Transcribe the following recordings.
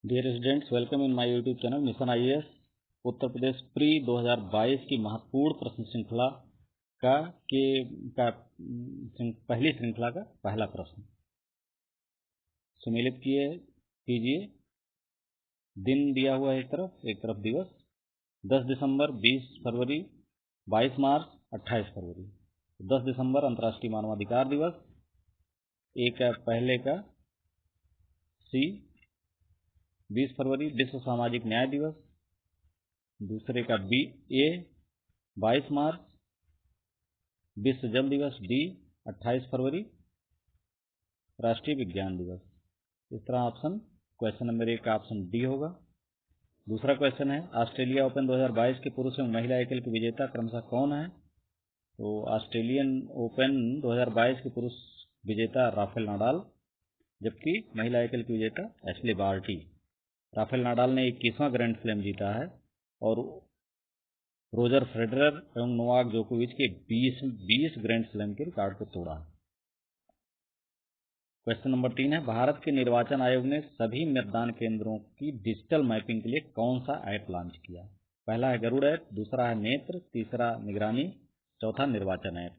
Dear students, welcome in my YouTube channel mission IAS. Uttar Pradesh pre 2022 की महत्वपूर्ण प्रश्न श्रृंखला का पहली श्रृंखला का पहला प्रश्न सम्मिलित कीजिए। दिन दिया हुआ है एक तरफ दिवस 10 दिसंबर, 20 फरवरी, 22 मार्च, 28 फरवरी। 10 दिसंबर अंतर्राष्ट्रीय मानवाधिकार दिवस, एक पहले का सी। 20 फरवरी विश्व सामाजिक न्याय दिवस, दूसरे का बी ए। 22 मार्च विश्व जल दिवस डी। 28 फरवरी राष्ट्रीय विज्ञान दिवस। इस तरह ऑप्शन क्वेश्चन नंबर 1 का ऑप्शन डी होगा। दूसरा क्वेश्चन है, ऑस्ट्रेलिया ओपन 2022 के पुरुष एवं महिला एकल के विजेता क्रमशः कौन है? तो ऑस्ट्रेलियन ओपन 2022 के पुरुष विजेता राफेल नाडाल, जबकि महिला एकल की विजेता एशले बार्टी। राफेल नाडाल ने 21वां ग्रैंड स्लैम जीता है और रोजर फेडरर एवं नोवाक जोकोविच के 20 ग्रैंड स्लैम के रिकॉर्ड को तोड़ा। क्वेश्चन नंबर 3 है, भारत के निर्वाचन आयोग ने सभी मतदान केंद्रों की डिजिटल मैपिंग के लिए कौन सा ऐप लॉन्च किया? पहला है गरुड़ ऐप, दूसरा है नेत्र, तीसरा निगरानी, चौथा निर्वाचन ऐप।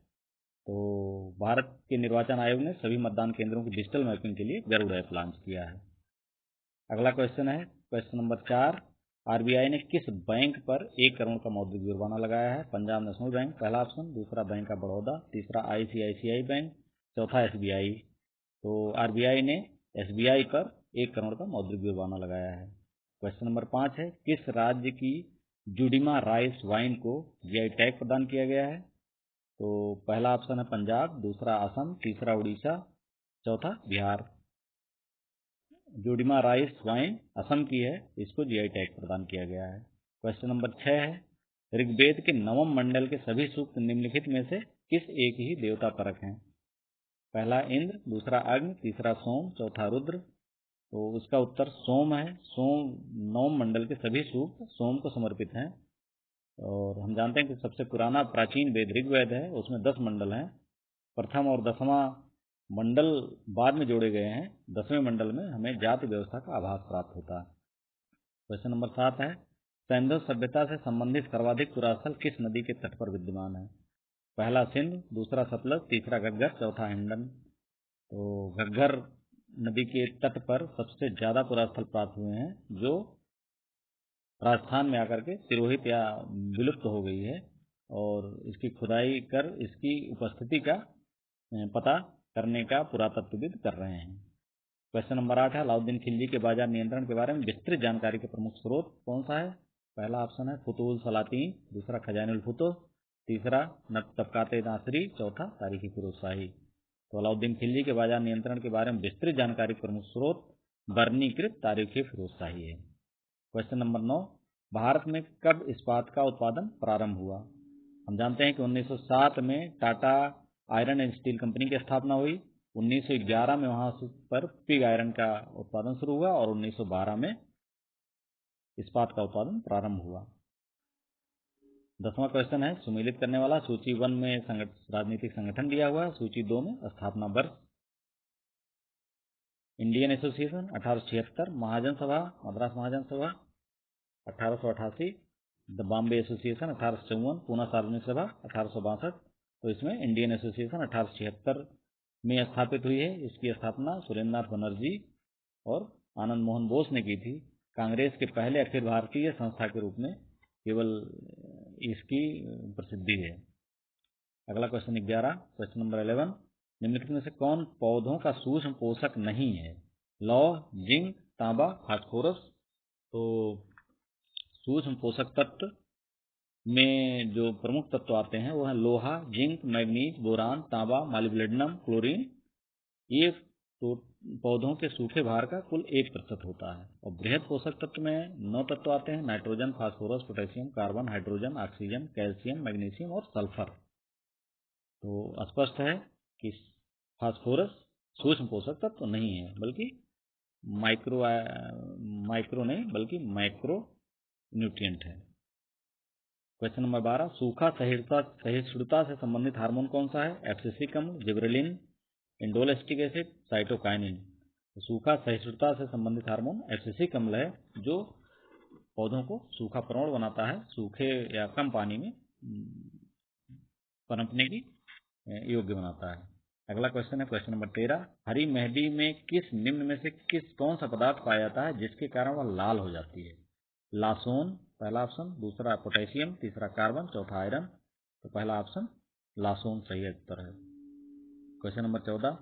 तो भारत के निर्वाचन आयोग ने सभी मतदान केंद्रों की डिजिटल मैपिंग के लिए गरुड़ ऐप लॉन्च किया है। अगला क्वेश्चन है, क्वेश्चन नंबर 4, आरबीआई ने किस बैंक पर 1 करोड़ का मौद्रिक जुर्माना लगाया है? पंजाब नेशनल बैंक पहला ऑप्शन, दूसरा बैंक ऑफ बड़ौदा, तीसरा आईसीआईसीआई बैंक, चौथा एसबीआई। तो आरबीआई ने एसबीआई पर 1 करोड़ का मौद्रिक जुर्माना लगाया है। क्वेश्चन नंबर 5 है, किस राज्य की जुडिमा राइस वाइन को जीआई टैग प्रदान किया गया है? तो पहला ऑप्शन है पंजाब, दूसरा असम, तीसरा उड़ीसा, चौथा बिहार। जुडिमा राइस वाइन असम की है, इसको जीआई टैग प्रदान किया गया है। क्वेश्चन नंबर 6 है, ऋग्वेद के नवम मंडल के सभी सूक्त निम्नलिखित में से किस एक ही देवता परक हैं? पहला इंद्र, दूसरा अग्नि, तीसरा सोम, चौथा रुद्र। तो उसका उत्तर सोम है। सोम, नवम मंडल के सभी सूक्त सोम को समर्पित हैं। और हम जानते हैं कि सबसे पुराना प्राचीन वेद ऋग्वेद है, उसमें 10 मंडल हैं। प्रथम और 10वां मंडल बाद में जोड़े गए हैं। 10वें मंडल में हमें जाति व्यवस्था का आभास प्राप्त होता है। क्वेश्चन नंबर 7 है, सैंधव सभ्यता से संबंधित सर्वाधिक पुरास्थल किस नदी के तट पर विद्यमान है? पहला सिंधु, दूसरा सतलज, तीसरा घग्गर, चौथा हिंडन। तो घग्गर नदी के तट पर सबसे ज्यादा पुरास्थल प्राप्त हुए हैं, जो राजस्थान में आकर के तिरोहित या विलुप्त हो गई है, और इसकी खुदाई कर इसकी उपस्थिति का पता करने का पुरातत्वविद कर रहे हैं। क्वेश्चन नंबर 8 है, अलाउद्दीन खिलजी के बाजार नियंत्रण के बारे में विस्तृत जानकारी के प्रमुख स्रोत कौन सा है? पहला ऑप्शन है फुतुहुल सलातीन, दूसरा खजानुल फुतुह, तीसरा तबकाते नासरी, चौथा तारीखी फिरोज शाही। तो अलाउद्दीन खिलजी के बाजार नियंत्रण के बारे में विस्तृत जानकारी के प्रमुख स्रोत वर्णीकृत तारीखी फिरोज शाही है। क्वेश्चन नंबर 9, भारत में कब इस्पात का उत्पादन प्रारंभ हुआ? हम जानते हैं कि 1907 में Tata iron and steel company की स्थापना हुई। 1911 में वहां पर पिग आयरन का उत्पादन शुरू हुआ और 1912 में इस्पात का उत्पादन प्रारंभ हुआ। 10वां क्वेश्चन है, सुमेलित करने वाला। सूची 1 में राजनीतिक संगठन दिया हुआ है, सूची 2 में स्थापना वर्ष। इंडियन एसोसिएशन 1876, महाजन सभा, मद्रास महाजन सभा 1888, द बॉम्बे एसोसिएशन 1854, पूना सार्वजनिक सभा 1862। तो इसमें इंडियन एसोसिएशन 1876 में स्थापित हुई है। इसकी स्थापना सुरेंद्रनाथ बनर्जी और आनंद मोहन बोस ने की थी। कांग्रेस के पहले अखिल भारतीय संस्था के रूप में केवल इसकी प्रसिद्धि है। अगला क्वेश्चन 11, क्वेश्चन नंबर 11, निम्नलिखित में से कौन पौधों का सूक्ष्म पोषक नहीं है? लौह, जिंक, तांबा, फास्फोरस। तो सूक्ष्म पोषक तत्व में जो प्रमुख तत्व आते हैं वो है लोहा, जिंक, मैग्नीज, बोरान, तांबा, मॉलिब्डेनम, क्लोरीन। ये तो पौधों के सूखे भार का कुल 1% होता है। और बृहद पोषक तत्व में 9 तत्व आते हैं, nitrogen, phosphorus, potassium, carbon, hydrogen, oxygen, calcium, magnesium और सल्फर। तो स्पष्ट है कि फास्फोरस सूक्ष्म पोषक तत्व नहीं है, बल्कि माइक्रो नहीं बल्कि मैक्रो न्यूट्रिएंट है। क्वेश्चन नंबर 12, सूखा सहिष्णुता से संबंधित हार्मोन कौन सा है? एब्सिसिक अम्ल, जिबरेलिन, इंडोलेस्टिक एसिड, साइटोकाइनिन। तो सूखा सहिष्णुता से संबंधित हार्मोन एब्सिसिक अम्ल है, जो पौधों को सूखा प्रवण बनाता है, सूखे या कम पानी में पनपने की योग्य बनाता है। अगला क्वेश्चन है क्वेश्चन नंबर 13, हरी मेहंदी में किस निम्न में से कौन सा पदार्थ पाया जाता है जिसके कारण वह लाल हो जाती है? लासोन पहला ऑप्शन, दूसरा पोटेशियम, तीसरा कार्बन, चौथा आयरन। तो पहला ऑप्शन लासोन सही उत्तर है। क्वेश्चन नंबर 14,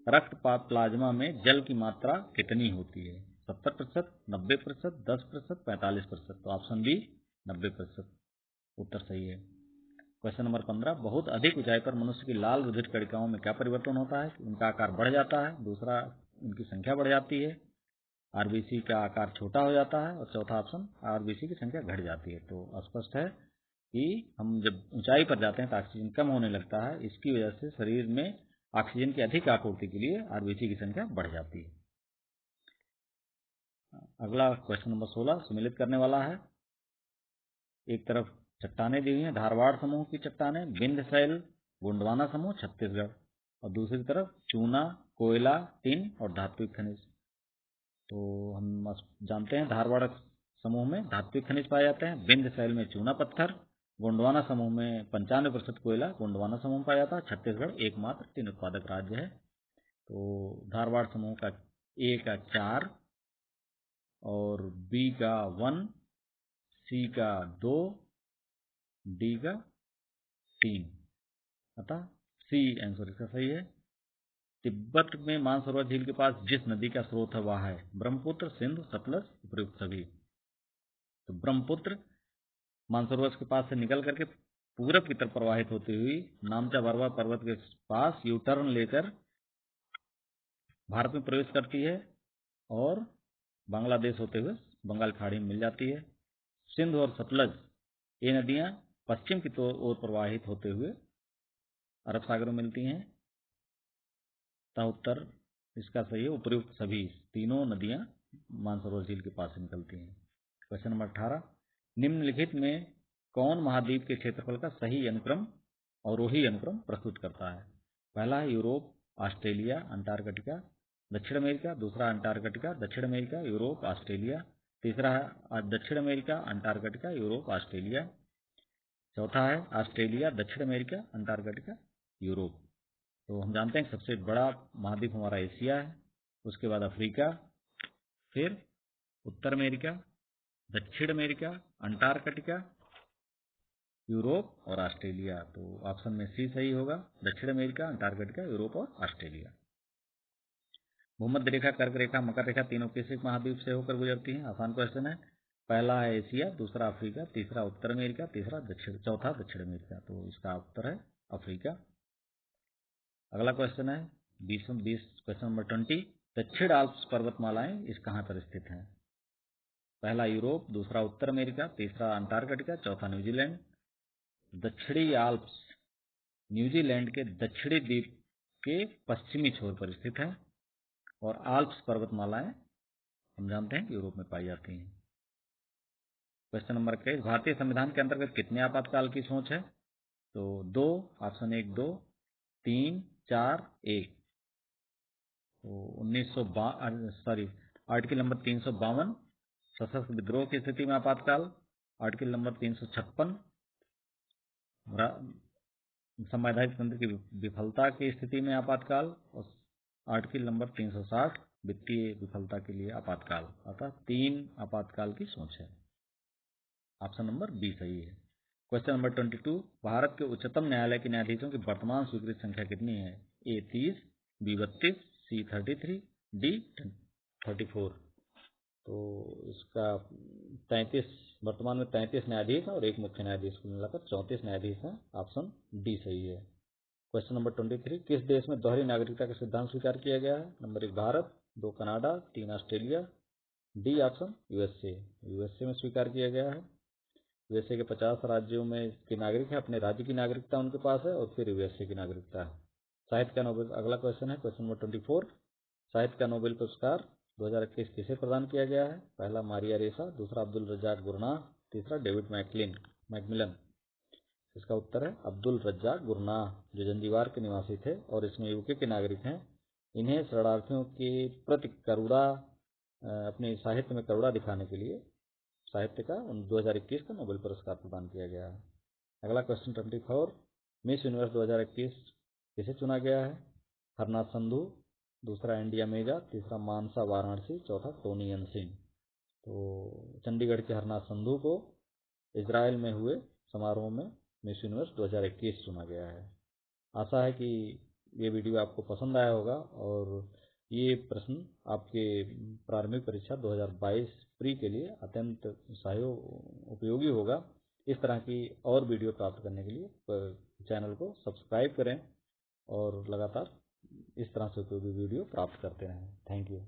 रक्त प्लाज्मा में जल की मात्रा कितनी होती है? 70%, 90%, 10%, 45%। तो ऑप्शन बी 90% उत्तर सही है। क्वेश्चन नंबर 15, बहुत अधिक ऊंचाई पर मनुष्य की लाल रुधिर कणिकाओं में क्या परिवर्तन होता है? इनका आकार बढ़ जाता है, दूसरा इनकी संख्या बढ़ जाती है, आरबीसी का आकार छोटा हो जाता है, और चौथा ऑप्शन आरबीसी की संख्या घट जाती है। तो स्पष्ट है कि हम जब ऊंचाई पर जाते हैं तो ऑक्सीजन कम होने लगता है, इसकी वजह से शरीर में ऑक्सीजन की अधिक आपूर्ति के लिए आरबीसी की संख्या बढ़ जाती है। अगला क्वेश्चन नंबर 16 सम्मिलित करने वाला है। एक तरफ चट्टानें दी हुई हैं, धारवाड़ समूह की चट्टानें, विंध्य शैल गोंडवाना समूह छत्तीसगढ़, और दूसरी तरफ चूना, कोयला, टिन और धात्विक खनिज। तो हम जानते हैं धारवाड़ समूह में धात्विक खनिज पाए जाते हैं, विंध्य शैल में चूना पत्थर, गोंडवाना समूह में 95% कोयला गोंडवाना समूह में पाया जाता है। छत्तीसगढ़ एकमात्र टिन उत्पादक राज्य है। तो धारवाड़ समूह का ए का 4 और बी का 1, सी का 2, डी का 3, अतः सी आंसर इसका सही है। तिब्बत में मानसरोवर झील के पास जिस नदी का स्रोत है वह है ब्रह्मपुत्र, सिंधु, सतलज, उपयुक्त सभी। तो ब्रह्मपुत्र मानसरोवर के पास से निकल करके पूरब की तरफ प्रवाहित होती हुई नामचा बरवा पर्वत के पास यू टर्न लेकर भारत में प्रवेश करती है और बांग्लादेश होते हुए बंगाल खाड़ी में मिल जाती है। सिंधु और सतलज ये नदियां पश्चिम की ओर प्रवाहित होते हुए अरब सागर में मिलती हैं। उत्तर इसका सही है, उपयुक्त सभी तीनों नदियां मानसरोवर झील के पास से निकलती हैं। क्वेश्चन नंबर 18, निम्नलिखित में कौन महाद्वीप के क्षेत्रफल का सही अनुक्रम अवरोही अनुक्रम प्रस्तुत करता है? पहला है यूरोप, ऑस्ट्रेलिया, अंटार्कटिका, दक्षिण अमेरिका, दूसरा अंटार्कटिका, दक्षिण अमेरिका, यूरोप, ऑस्ट्रेलिया, तीसरा है दक्षिण अमेरिका, अंटार्कटिका, यूरोप, ऑस्ट्रेलिया, चौथा है ऑस्ट्रेलिया, दक्षिण अमेरिका, अंटार्कटिका, यूरोप। तो हम जानते हैं सबसे बड़ा महाद्वीप हमारा एशिया है, उसके बाद अफ्रीका, फिर उत्तर अमेरिका, दक्षिण अमेरिका, अंटार्कटिका, यूरोप और ऑस्ट्रेलिया। तो ऑप्शन में सी सही होगा, दक्षिण अमेरिका, अंटार्कटिका, यूरोप और ऑस्ट्रेलिया। भूमध्य रेखा, कर्क रेखा, मकर रेखा तीनों किस एक महाद्वीप से होकर गुजरती हैं? आसान क्वेश्चन है। पहला है एशिया, दूसरा अफ्रीका, तीसरा उत्तर अमेरिका, चौथा दक्षिण अमेरिका। तो इसका उत्तर है अफ्रीका। अगला क्वेश्चन है 20 क्वेश्चन नंबर 20, दक्षिण आल्प्स पर्वतमालाएं इस कहां पर स्थित हैं? पहला यूरोप, दूसरा उत्तर अमेरिका, तीसरा अंटार्कटिका, चौथा न्यूजीलैंड। दक्षिणी आल्प्स न्यूजीलैंड के दक्षिणी द्वीप के पश्चिमी छोर पर स्थित है, और आल्प्स पर्वतमालाएं हम जानते हैं यूरोप में पाई जाती हैं। क्वेश्चन नंबर 21, भारतीय संविधान के अंतर्गत कितने आपातकाल की सोच है? तो 2, ऑप्शन 1 2, 3, 4, 1। तो आर्टिकल नंबर 352 सशस्त्र विद्रोह की स्थिति में आपातकाल, आर्टिकल नंबर 356 संवैधानिक तंत्र की विफलता की स्थिति में आपातकाल, और आर्टिकल नंबर 360 वित्तीय विफलता के लिए आपातकाल। अतः 3 आपातकाल की सोच है। ऑप्शन नंबर बी सही है। क्वेश्चन नंबर 22, भारत के उच्चतम न्यायालय के न्यायाधीशों की वर्तमान स्वीकृत संख्या कितनी है? ए 30, बी 32, सी 33, डी 34। तो इसका 33 वर्तमान में 33 न्यायाधीश हैं और एक मुख्य न्यायाधीश को मिलाकर 34 न्यायाधीश हैं। ऑप्शन डी सही है। क्वेश्चन नंबर 23, किस देश में दोहरी नागरिकता का सिद्धांत स्वीकार किया गया है? Number 1 Bharat, 2 Canada, 3 Australia, D option USA. USA में स्वीकार किया गया है। यूएसए के 50 राज्यों में के नागरिक हैं, अपने राज्य की नागरिकता उनके पास है और फिर यूएसए की नागरिकता है। साहित्य का नोबेल, अगला क्वेश्चन है क्वेश्चन नंबर 24, साहित्य का नोबेल पुरस्कार 2021 किसे प्रदान किया गया है? पहला मारिया रेसा, दूसरा अब्दुल रज्जाक गुरनाह, तीसरा डेविड मैकमिलन। इसका उत्तर है अब्दुल रज्जाक गुरनाह, जो जंजीबार के निवासी थे और इसमें यूके के नागरिक हैं। इन्हें शरणार्थियों के प्रति करुणा, अपने साहित्य में करुणा दिखाने के लिए साहित्य का 2021 का नोबेल पुरस्कार प्रदान किया गया है। अगला क्वेश्चन 24, मिस यूनिवर्स 2021 किसे चुना गया है? हरनाथ संधू, दूसरा इंडिया मेगा, तीसरा मानसा वाराणसी, चौथा टोनी एन सिंह। तो चंडीगढ़ के हरनाथ संधू को इजराइल में हुए समारोह में मिस यूनिवर्स 2021 चुना गया है। आशा है कि ये वीडियो आपको पसंद आया होगा और ये प्रश्न आपके प्रारंभिक परीक्षा 2022 प्री के लिए अत्यंत उपयोगी होगा। इस तरह की और वीडियो प्राप्त करने के लिए चैनल को सब्सक्राइब करें और लगातार इस तरह से उपयोगी वीडियो प्राप्त करते रहें। Thank you.